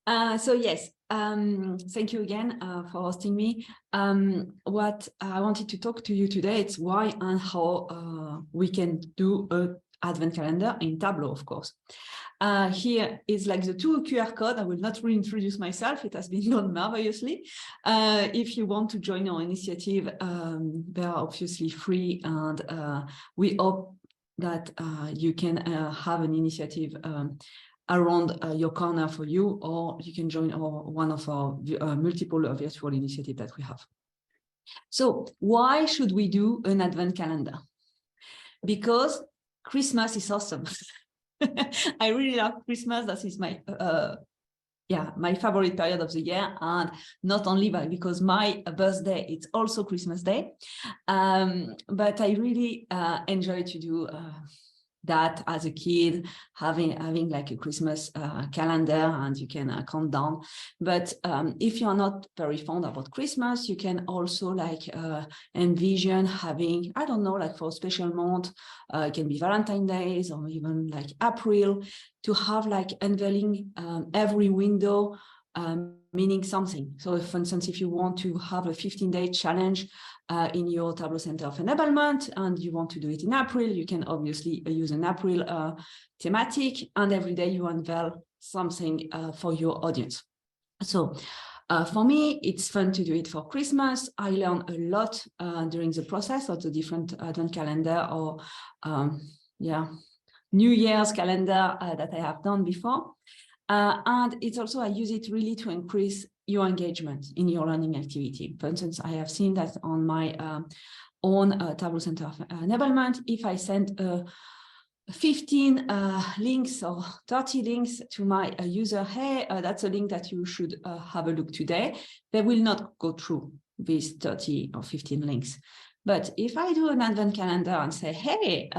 So yes, thank you again for hosting me. What I wanted to talk to you today, it's why and how we can do an advent calendar in Tableau, of course. Here is like the two QR code. I will not reintroduce myself. It has been done marvelously. If you want to join our initiative, they are obviously free, and we hope that you can have an initiative around your corner for you, or you can join one of our multiple virtual initiatives that we have. So why should we do an advent calendar? Because Christmas is awesome. I really love Christmas. That is my my favorite period of the year, and not only because my birthday, it's also Christmas Day, but I really enjoy to do that as a kid, having like a Christmas calendar, and you can count down. But if you're not very fond about Christmas, you can also like envision having, I don't know, like for a special month, it can be Valentine's Days or even like April, to have like unveiling every window meaning something. So if, for instance, if you want to have a 15-day challenge in your Tableau Center of Enablement, and you want to do it in April, you can obviously use an April thematic, and every day you unveil something for your audience. So for me, it's fun to do it for Christmas. I learn a lot during the process of the different advent calendar or New Year's calendar that I have done before. And it's also, I use it really to increase your engagement in your learning activity. For instance, I have seen that on my own Tableau Center of Enablement, if I send 15 links or 30 links to my user, hey, that's a link that you should have a look today, they will not go through these 30 or 15 links. But if I do an advent calendar and say, hey,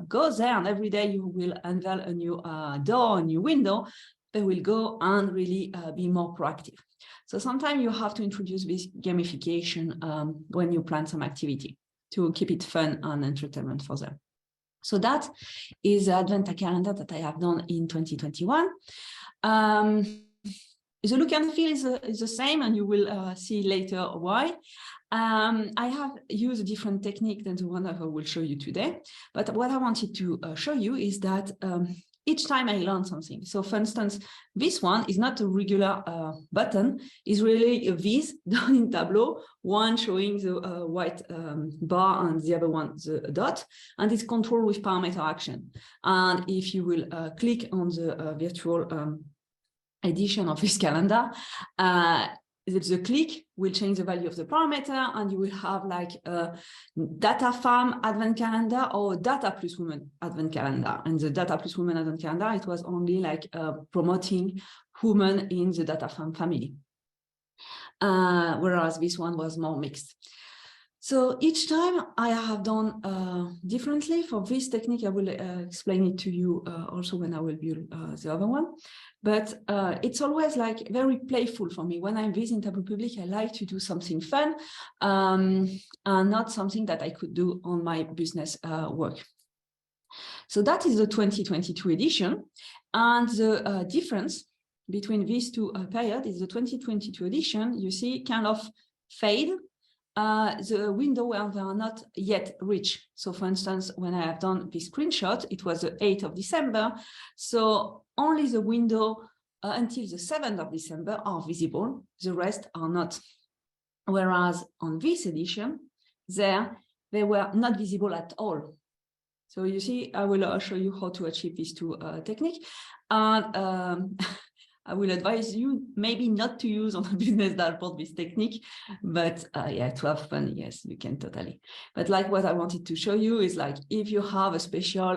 go there, and every day you will unveil a new door, a new window, they will go and really be more proactive. So sometimes you have to introduce this gamification when you plan some activity to keep it fun and entertainment for them. So that is the advent calendar that I have done in 2021. The look and feel is the same, and you will see later why. I have used a different technique than the one that I will show you today. But what I wanted to show you is that each time I learn something. So for instance, this one is not a regular button, it's really a V's done in Tableau, one showing the white bar and the other one the dot, and it's controlled with parameter action. And if you will click on the virtual edition of this calendar, the click will change the value of the parameter, and you will have like a data farm advent calendar or data plus women advent calendar. And the data plus women advent calendar, it was only like promoting women in the data farm family, whereas this one was more mixed. So each time I have done differently. For this technique, I will explain it to you also when I will build the other one. But it's always like very playful for me. When I'm visiting Tableau Public, I like to do something fun and not something that I could do on my business work. So that is the 2022 edition. And the difference between these two periods is the 2022 edition, you see, kind of fade the window where they are not yet reached. So for instance, when I have done this screenshot, it was the 8th of December. So only the window until the 7th of December are visible, the rest are not. Whereas on this edition, they were not visible at all. So you see, I will show you how to achieve these two techniques. And I will advise you maybe not to use on a business dashboard this technique, but yeah, to have fun, yes, you can totally. But like what I wanted to show you is like, if you have a special,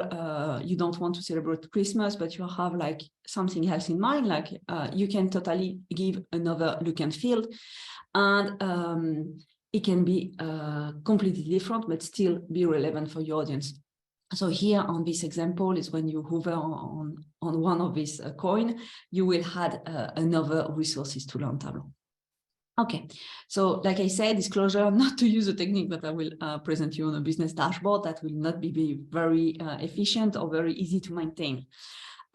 you don't want to celebrate Christmas, but you have like something else in mind, like you can totally give another look and feel. And it can be completely different, but still be relevant for your audience. So here on this example is when you hover on one of these coin, you will add another resources to learn Tableau. Okay, so like I said, disclosure, not to use a technique that I will present you on a business dashboard. That will not be very efficient or very easy to maintain,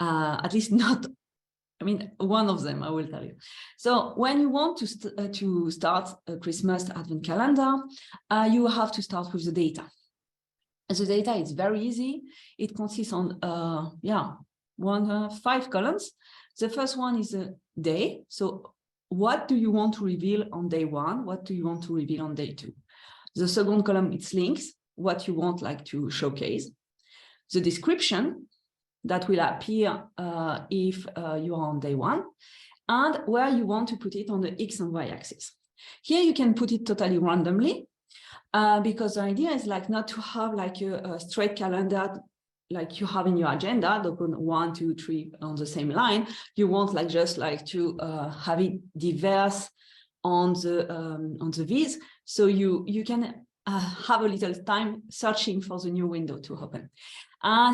at least not I mean, one of them, I will tell you. So when you want to start a Christmas advent calendar, you have to start with the data. The data is very easy. It consists on 5 columns. The first one is a day. So what do you want to reveal on day 1? What do you want to reveal on day 2? The second column, it's links, what you want like to showcase. The description that will appear if you are on day 1, and where you want to put it on the X and Y axis. Here you can put it totally randomly, because the idea is like not to have like a straight calendar like you have in your agenda, the 1, 2, 3 on the same line. You want like just like to have it diverse on the viz, so you can have a little time searching for the new window to open.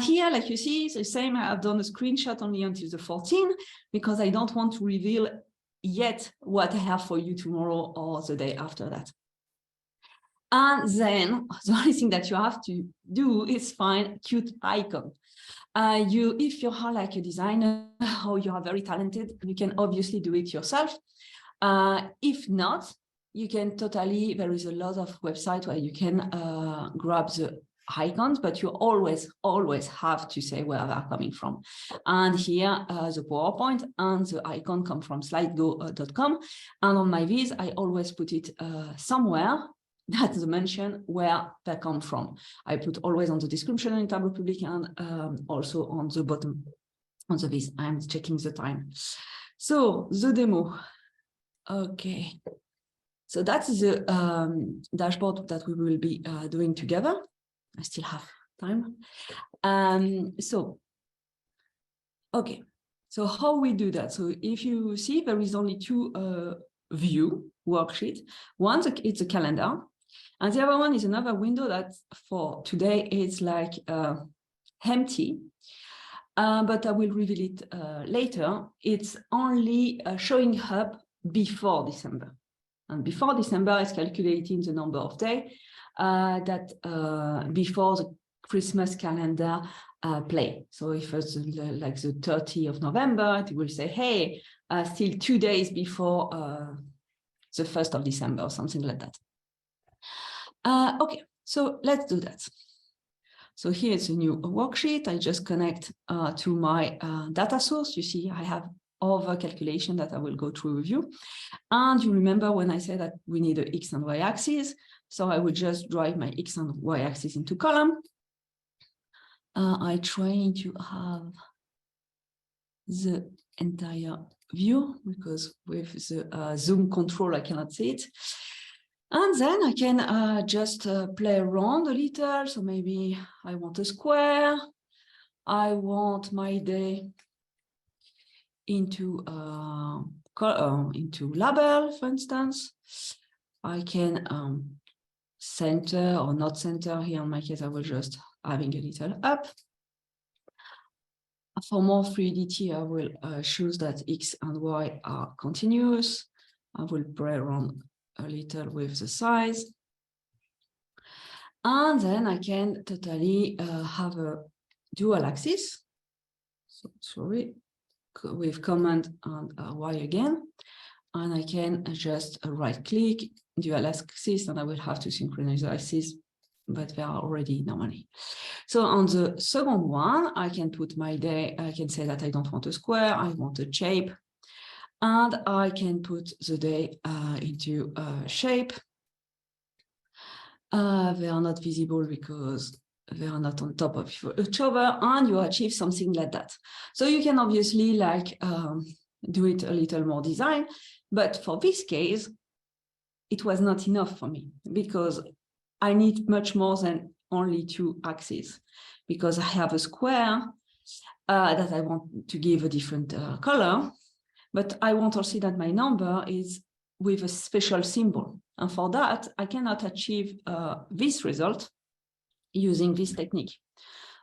Here, like you see, it's the same. I've done a screenshot only until the 14th because I don't want to reveal yet what I have for you tomorrow or the day after that. And then the only thing that you have to do is find cute icon. If you are like a designer or you are very talented, you can obviously do it yourself. If not, you can totally, there is a lot of websites where you can grab the icons, but you always have to say where they're coming from. And here, the PowerPoint and the icon come from slidego.com. And on my viz, I always put it somewhere that's mention where they come from. I put always on the description in Tableau Public and also on the bottom on the viz. I'm checking the time. So the demo. Okay. So that's the dashboard that we will be doing together. I still have time. Okay. So how we do that? So if you see, there is only 2 view worksheet. One, it's a calendar. And the other one is another window that for today it's like empty, but I will reveal it later. It's only showing up before December. And before December is calculating the number of days that before the Christmas calendar play. So if it's like the 30th of November, it will say, hey, still 2 days before the 1st of December or something like that. Okay, so let's do that. So here's a new worksheet. I just connect to my data source. You see, I have other calculation that I will go through with you. And you remember when I said that we need a X and Y axis. So I will just drive my X and Y axis into column. I try to have the entire view because with the zoom control, I cannot see it. And then I can just play around a little. So maybe I want a square. I want my day into label, for instance. I can center or not center. Here in my case, I will just having a little up. For more fluidity, I will choose that X and Y are continuous. I will play around a little with the size. And then I can totally have a dual axis. So, sorry, with command and Y again. And I can just right click, dual axis, and I will have to synchronize the axis, but they are already normally. So on the second one, I can put my day, I can say that I don't want a square, I want a shape. And I can put the day into shape. They are not visible because they are not on top of each other, and you achieve something like that. So you can obviously like do it a little more design, but for this case, it was not enough for me because I need much more than only 2 axes because I have a square that I want to give a different color. But I want also that my number is with a special symbol. And for that, I cannot achieve this result using this technique.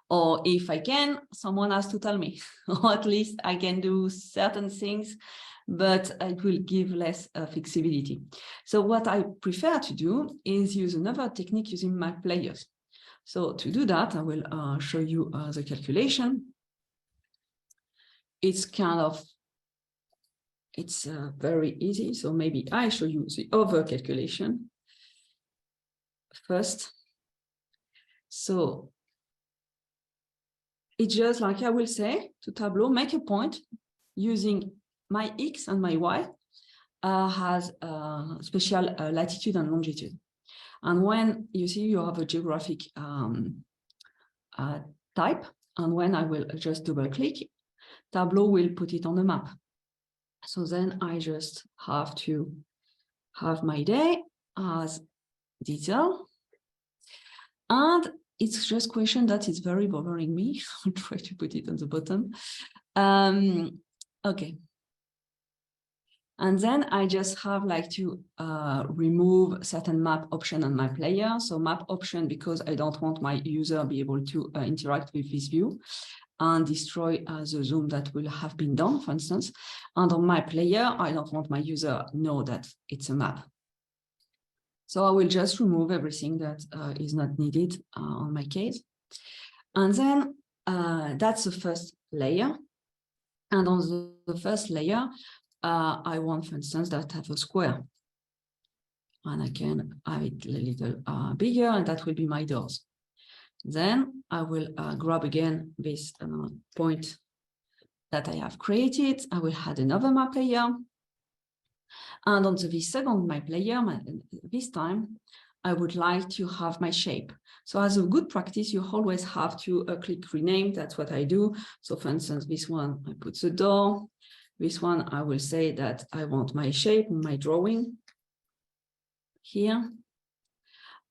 Or if I can, someone has to tell me, or at least I can do certain things, but it will give less flexibility. So what I prefer to do is use another technique using my players. So to do that, I will show you the calculation. It's kind of it's very easy. So maybe I show you the over calculation first. So it's just like I will say to Tableau, make a point using my X and my Y has special latitude and longitude. And when you see you have a geographic type, and when I will just double click, Tableau will put it on the map. So then I just have to have my day as detail. And it's just a question that is very bothering me. I'll try to put it on the bottom. Okay. And then I just have like to remove certain map option on my player. So map option, because I don't want my user be able to interact with this view and destroy the zoom that will have been done, for instance. And on my player, I don't want my user know that it's a map. So I will just remove everything that is not needed on my case. And then that's the first layer. And on the first layer, I want, for instance, that I have a square. And I can have it a little bigger, and that will be my doors. Then I will grab again this point that I have created. I will add another map layer. And on the second map layer, this time, I would like to have my shape. So as a good practice, you always have to click rename. That's what I do. So for instance, this one, I put the door. This one, I will say that I want my shape, my drawing here.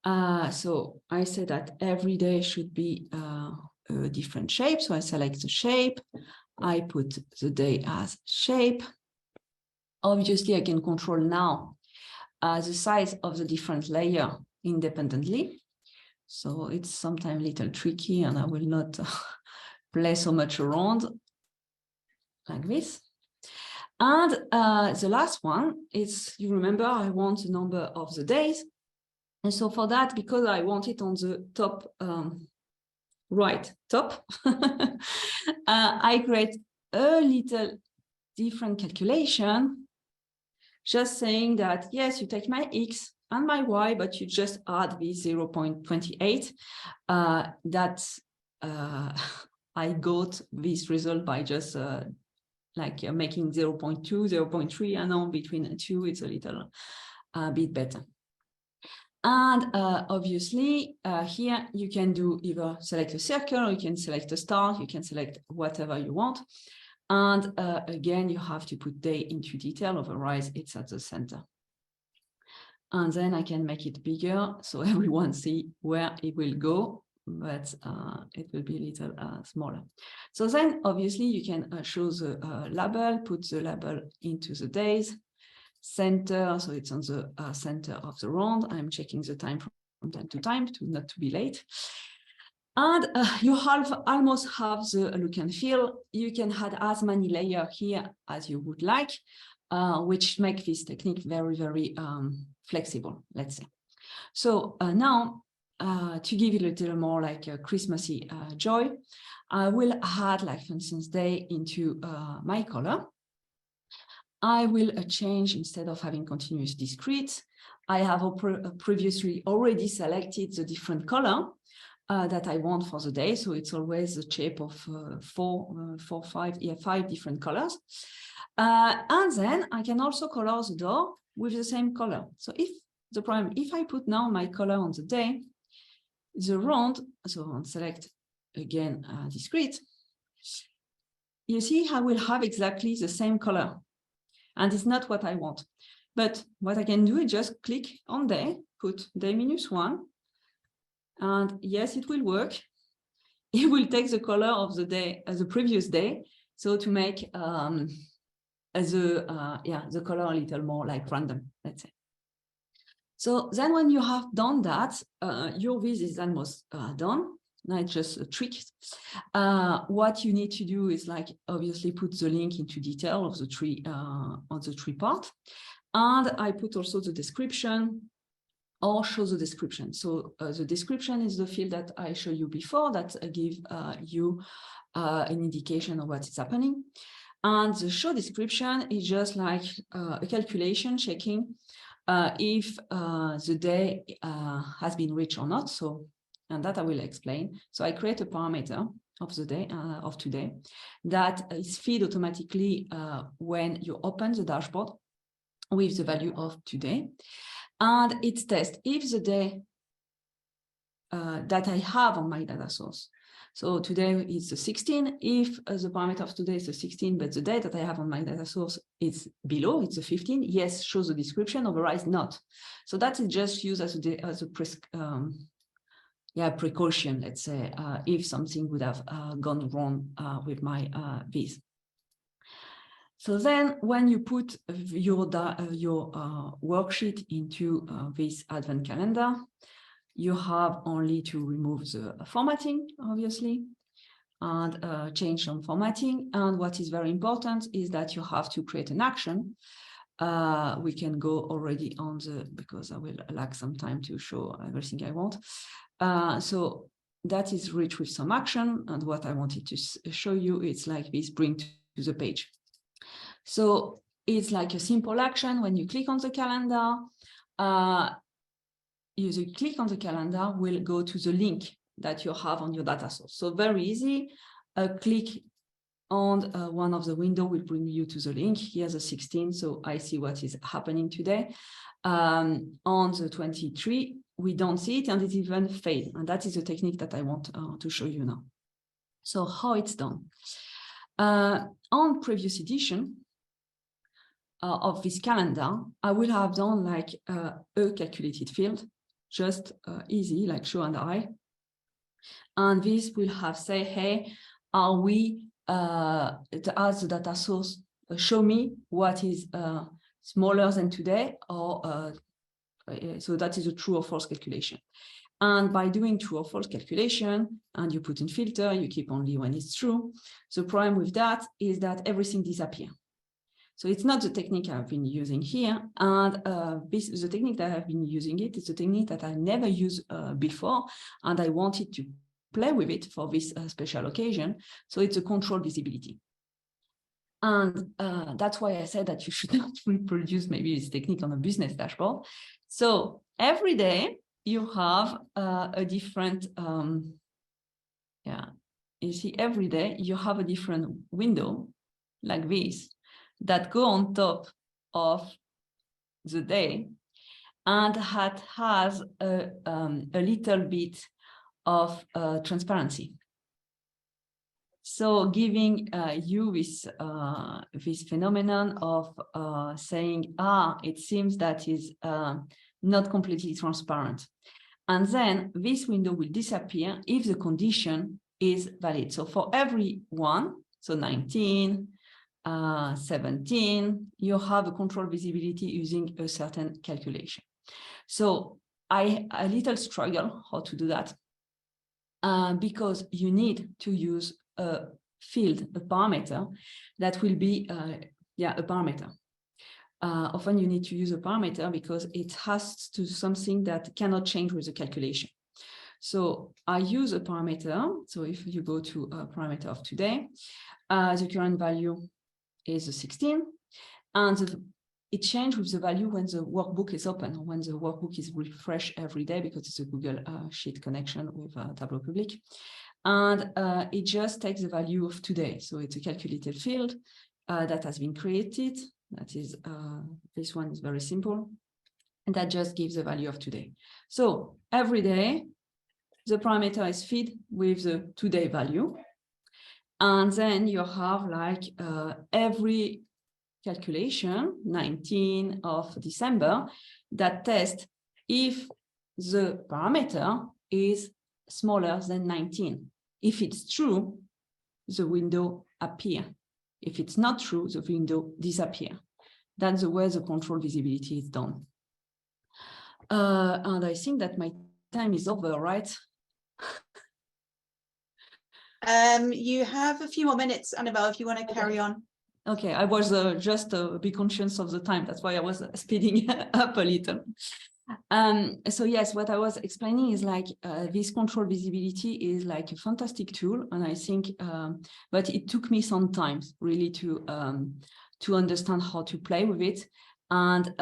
So I say that every day should be a different shape. So I select the shape. I put the day as shape. Obviously, I can control now the size of the different layer independently. So it's sometimes a little tricky, and I will not play so much around like this. And the last one is, you remember, I want the number of the days. And so for that, because I want it on the top, right top, I create a little different calculation, just saying that, yes, you take my X and my Y, but you just add the 0.28. That I got this result by just making 0.2, 0.3, and on between 2, it's a little bit better. And obviously, here you can do either select a circle, or you can select a star, you can select whatever you want. And again, you have to put day into detail, otherwise it's at the center. And then I can make it bigger so everyone see where it will go, but it will be a little smaller. So then obviously you can show the label, put the label into the days, center, so it's on the center of the round. I'm checking the time from time to time to not to be late. And you almost have the look and feel. You can add as many layers here as you would like, which make this technique very, very flexible, let's say. So now, to give it a little more like a Christmassy joy, I will add, like for instance, day into my color. I will change, instead of having continuous discrete, I have previously already selected the different color that I want for the day. So it's always a shape of five different colors. And then I can also color the door with the same color. So if I put now my color on the day, the round, so I'll select again discrete, you see I will have exactly the same color. And it's not what I want. But what I can do is just click on day, put day -1, and yes, it will work. It will take the color of the day as the previous day, so to make the color a little more like random, let's say. So then when you have done that, your viz is almost done. Now it's just a trick. What you need to do is like obviously put the link into detail of the tree on the tree part. And I put also the description or show the description. So the description is the field that I showed you before that give you an indication of what is happening. And the show description is just like a calculation checking if the day has been reached or not. So, and that I will explain. So I create a parameter of the day of today that is fed automatically when you open the dashboard with the value of today. And it tests if the day that I have on my data source. So today is the 16. If the parameter of today is the 16, but the day that I have on my data source is below, it's the 15, yes, shows the description, overrides not. So that is just used as a precaution, let's say, if something would have gone wrong with my viz. So then when you put your worksheet into this advent calendar, you have only to remove the formatting, obviously, and change some formatting. And what is very important is that you have to create an action. We can go already on because I will lack some time to show everything I want. So that is rich with some action. And what I wanted to show you, it's like this, bring to the page. So it's like a simple action. When you click on the calendar, you click on the calendar, will go to the link that you have on your data source. So very easy. A click on one of the windows will bring you to the link. Here's the 16, so I see what is happening today. On the 23, we don't see it, and it even fade. And that is a technique that I want to show you now. So how it's done. On previous edition of this calendar, I will have done like a calculated field, just easy, like show and I. And this will have say, hey, are we, as the data source, show me what is smaller than today, or so that is a true or false calculation. And by doing true or false calculation, and you put in filter, you keep only when it's true. The problem with that is that everything disappears. So it's not the technique I've been using here. And this is the technique that I've been using. It's a technique that I never used before. And I wanted to play with it for this special occasion. So it's a control visibility. And that's why I said that you should not reproduce maybe this technique on a business dashboard. So every day you have a different, you see, every day you have a different window like this that go on top of the day, and that has a little bit of transparency. So giving you this phenomenon of saying, it seems that is not completely transparent. And then this window will disappear if the condition is valid. So for every one, so 19, 17, you have a control visibility using a certain calculation. So I a little struggle how to do that because you need to use a field, a parameter that will be, a parameter. Often you need to use a parameter because it has to something that cannot change with the calculation. So I use a parameter. So if you go to a parameter of today, the current value is 16, and it changes with the value when the workbook is open, or when the workbook is refreshed every day, because it's a Google Sheet connection with Tableau Public. And it just takes the value of today. So it's a calculated field that has been created. That is, this one is very simple. And that just gives the value of today. So every day, the parameter is fed with the today value. And then you have like every calculation, 19 of December, that tests if the parameter is smaller than 19. If it's true, the window appears. If it's not true, the window disappears. That's the way the control visibility is done. And I think that my time is over, right? You have a few more minutes, Annabelle, if you want to carry on. Okay, I was just be conscious of the time. That's why I was speeding up a little. So yes, what I was explaining is like this control visibility is like a fantastic tool, and I think, but it took me some time really to understand how to play with it, and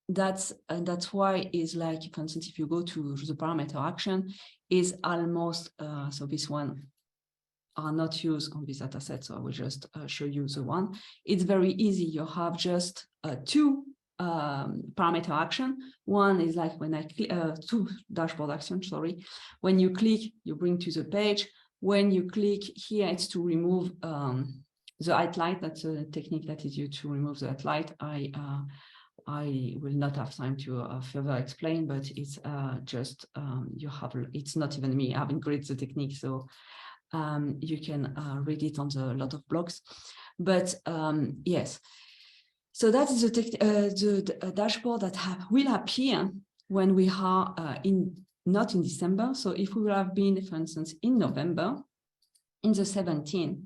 that's why is like, for instance, if you go to the parameter action, is almost so this one are not used on this data set, so I will just show you the one. It's very easy. You have just two parameter action. One is like when I click, two dashboard action, sorry. When you click, you bring to the page. When you click here, it's to remove the highlight. That's a technique that is used to remove the highlight. I will not have time to further explain, but it's just you have, it's not even me having created the technique, so you can read it on a lot of blogs. But yes, so that is the dashboard that will appear when we are not in December. So if we will have been, for instance, in November, in the 17th,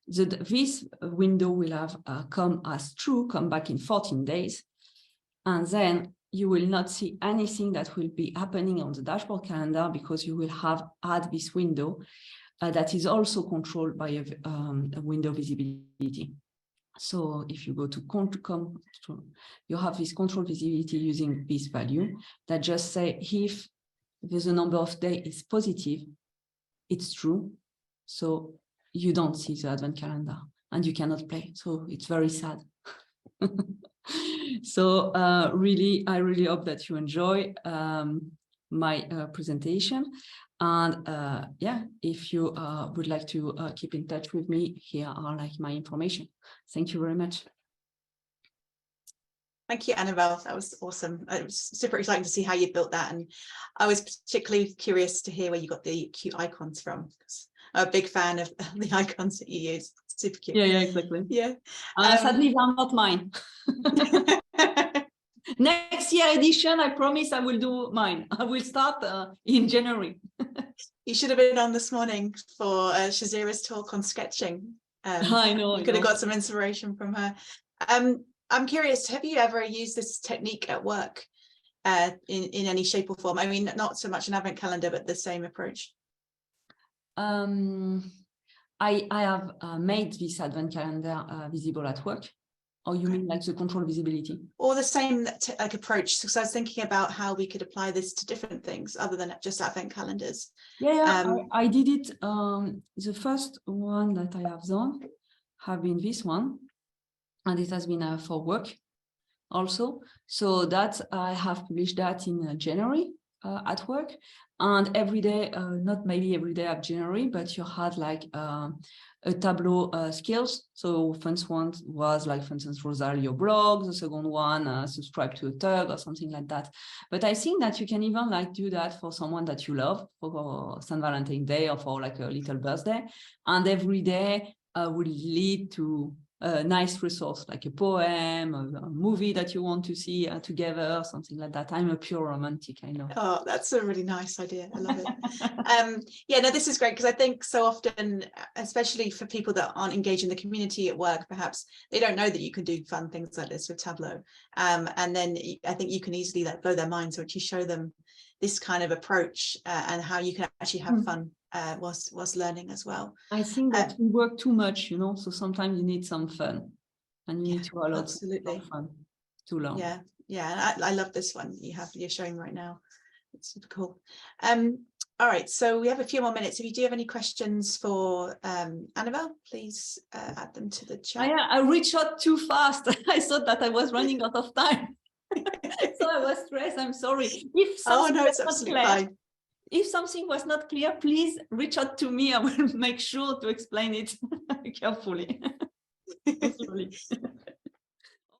this window will have come as true, come back in 14 days. And then you will not see anything that will be happening on the dashboard calendar, because you will have had this window that is also controlled by a window visibility. So if you go to control, you have this control visibility using this value that just say if the number of days is positive, it's true. So you don't see the advent calendar and you cannot play. So it's very sad. So really, I really hope that you enjoy my presentation. And yeah, if you would like to keep in touch with me, here are like my information. Thank you very much. Thank you, Annabelle. That was awesome. It was super exciting to see how you built that. And I was particularly curious to hear where you got the cute icons from. I'm a big fan of the icons that you use. Super cute. Yeah, exactly. Yeah. Sadly, they're not mine. Next year edition, I promise I will do mine. I will start in January. You should have been on this morning for Shazira's talk on sketching. I know. You could have got some inspiration from her. I'm curious, have you ever used this technique at work in any shape or form? I mean, not so much an advent calendar, but the same approach. I have made this advent calendar visible at work. Or you mean like the control visibility? Or the same like approach. So I was thinking about how we could apply this to different things other than just advent calendars. Yeah, I did it. The first one that I have done have been this one, and it has been for work also. So that I have published that in January at work, and every day, not maybe every day of January, but you had like a Tableau skills. So first one was like, for instance, Rosario blog. The second one, subscribe to a tag or something like that. But I think that you can even like do that for someone that you love for St. Valentine's Day or for like a little birthday. And every day will lead to a nice resource, like a poem, a movie that you want to see together, something like that. I'm a pure romantic, I know. Oh, that's a really nice idea. I love it. Yeah, no, this is great, because I think so often, especially for people that aren't engaged in the community at work, perhaps they don't know that you can do fun things like this with Tableau. And then I think you can easily like blow their minds once you show them this kind of approach and how you can actually have fun whilst learning as well. I think that we work too much, you know, so sometimes you need some fun, and you need to allow absolutely fun too long. Yeah, I love this one you're showing right now. It's super cool. All right, so we have a few more minutes. If you do have any questions for Annabelle, please add them to the chat. I reached out too fast. I thought that I was running out of time. So I was stressed. I'm sorry. If no, it's absolutely fine. If something was not clear, please reach out to me. I will make sure to explain it carefully.